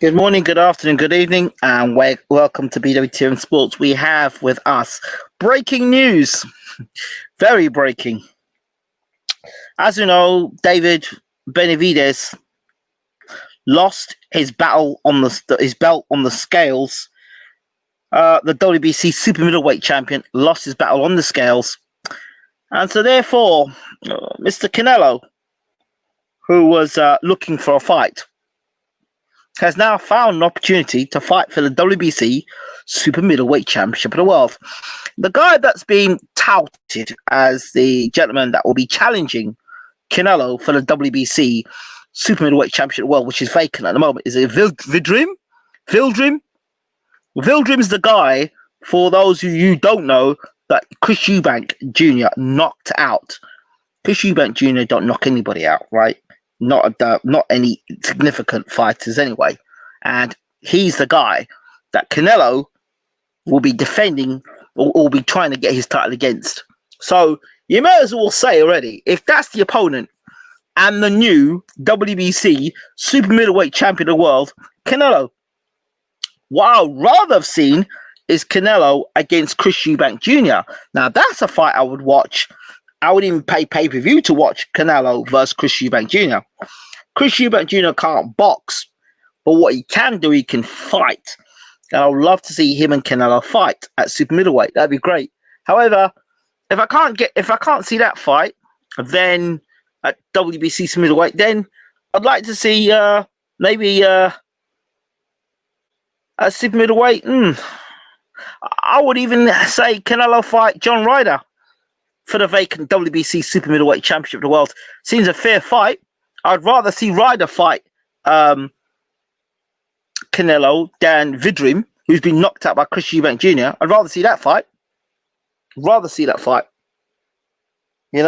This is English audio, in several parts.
Good morning, good afternoon, good evening, and welcome to BWTM Sports. We have with us breaking news, very breaking. As you know, David Benavidez lost his belt on the scales. The WBC super middleweight champion lost his battle on the scales, and so therefore, Mr. Canelo, who was looking for a fight, has now found an opportunity to fight for the WBC Super Middleweight Championship of the World. The guy that's been touted as the gentleman that will be challenging Canelo for the WBC Super Middleweight Championship of the World, which is vacant at the moment, is it YILLDRIM? YILLDRIM is the guy, for those of you who don't know, that Chris Eubank Jr. knocked out. Chris Eubank Jr. don't knock anybody out, right? Not any significant fighters anyway. And he's the guy that Canelo will be defending or be trying to get his title against. So you may as well say already, if that's the opponent and the new WBC Super Middleweight Champion of the World, Canelo. What I'd rather have seen is Canelo against Chris Eubank Jr. Now, that's a fight I would watch. I would even pay pay-per-view to watch Canelo versus Chris Eubank Jr. Chris Eubank Jr. can't box, but what he can do, he can fight. And I would love to see him and Canelo fight at super middleweight. That'd be great. However, if I can't see that fight, then at WBC super middleweight, then I'd like to see maybe at super middleweight. I would even say Canelo fight John Ryder for the vacant WBC Super Middleweight Championship of the World. Seems a fair fight. I'd rather see Ryder fight Canelo than YILLDRIM, who's been knocked out by Chris Eubank Jr. I'd rather see that fight. You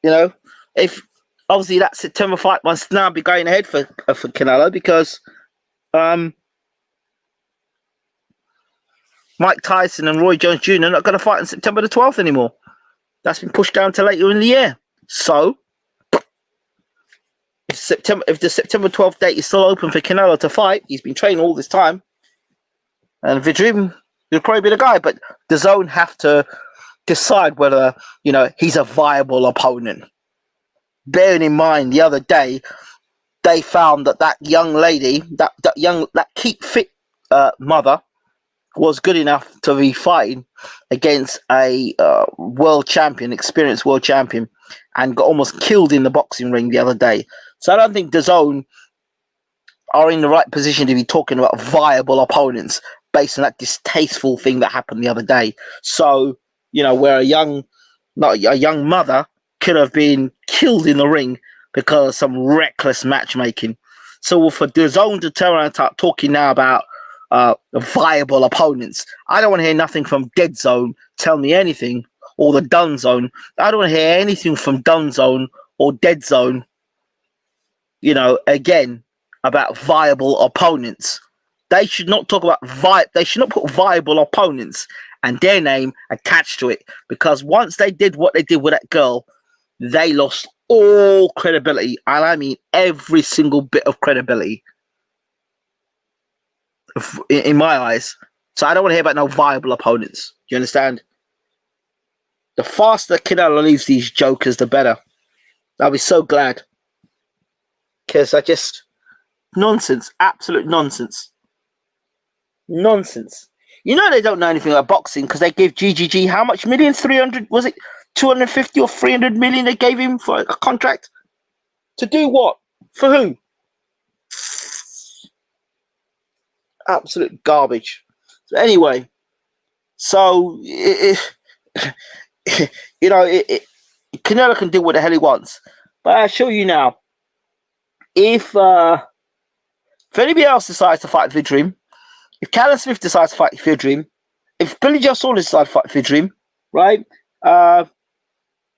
know, if obviously that September fight must now be going ahead for Canelo because Mike Tyson and Roy Jones Jr. are not going to fight on September the 12th anymore. That's been pushed down to later in the year. So, if the September 12th date is still open for Canelo to fight, he's been training all this time, and YILLDRIM will probably be the guy. But the zone have to decide whether he's a viable opponent. Bearing in mind, the other day they found that young lady, that keep fit mother, was good enough to be fighting against a experienced world champion, and got almost killed in the boxing ring the other day. So I don't think DAZN are in the right position to be talking about viable opponents based on that distasteful thing that happened the other day. So, where a young mother could have been killed in the ring because of some reckless matchmaking. So for DAZN to turn around and start talking now about viable opponents, I don't want to hear nothing from Dead Zone tell me anything, or the Done Zone. I don't want to hear anything from Done Zone or Dead Zone, again, about viable opponents. They should not talk about they should not put viable opponents and their name attached to it, because once they did what they did with that girl, they lost all credibility, and I mean every single bit of credibility in my eyes. So I don't want to hear about no viable opponents. Do you understand? The faster Canelo leaves these jokers, the better. I'll be so glad. Because nonsense. Absolute nonsense. Nonsense. They don't know anything about boxing because they gave GGG how much millions? 300, was it 250 or 300 million they gave him for a contract? To do what? For who? Absolute garbage. So anyway, Canelo can do what the hell he wants. But I'll show you now. If anybody else decides to fight YILLDRIM, if Callum Smith decides to fight YILLDRIM, if Billy Joe Saunders decides to fight YILLDRIM, right?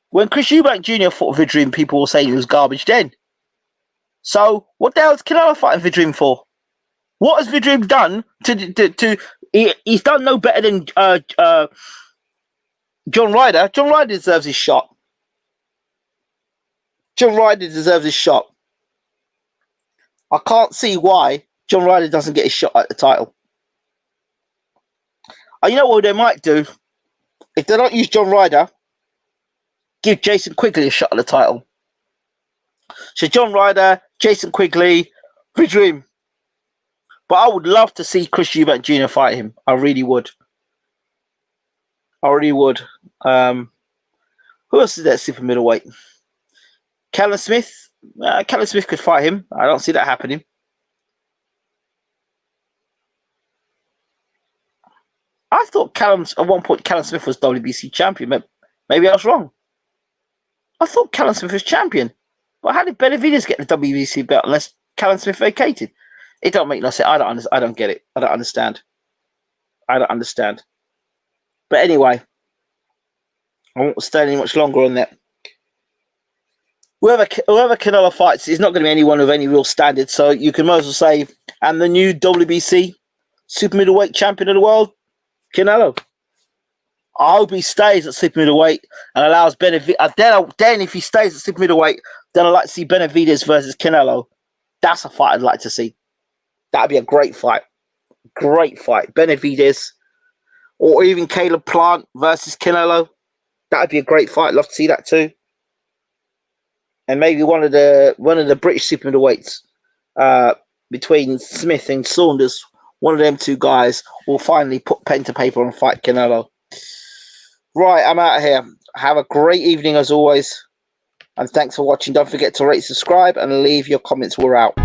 When Chris Eubank Jr. fought YILLDRIM, people were saying he was garbage then. So what the hell is Canelo fighting YILLDRIM for? What has YILLDRIM done he's done no better than John Ryder. John Ryder deserves his shot. I can't see why John Ryder doesn't get a shot at the title. You know what they might do? If they don't use John Ryder, give Jason Quigley a shot at the title. So John Ryder, Jason Quigley, VACANT. But I would love to see Chris Eubank Jr. fight him. I really would. I really would. Who else is that super middleweight? Callum Smith. Callum Smith could fight him. I don't see that happening. I thought at one point Callum Smith was WBC champion. But maybe I was wrong. I thought Callum Smith was champion. But how did Benavidez get the WBC belt unless Callum Smith vacated? It don't make no sense. I don't get it. I don't understand. But anyway, I won't stay any much longer on that. Whoever Canelo fights is not going to be anyone of any real standard. So you can most well say, I'm the new WBC super middleweight champion of the world, Canelo. I hope he stays at super middleweight and allows Benavidez. Then if he stays at super middleweight, then I'd like to see Benavidez versus Canelo. That's a fight I'd like to see. That'd be a great fight. Great fight. Benavidez or even Caleb Plant versus Canelo. That'd be a great fight. Love to see that too. And maybe one of the British super middleweights between Smith and Saunders, one of them two guys will finally put pen to paper and fight Canelo. Right, I'm out of here. Have a great evening as always. And thanks for watching. Don't forget to rate, subscribe, and leave your comments. We're out.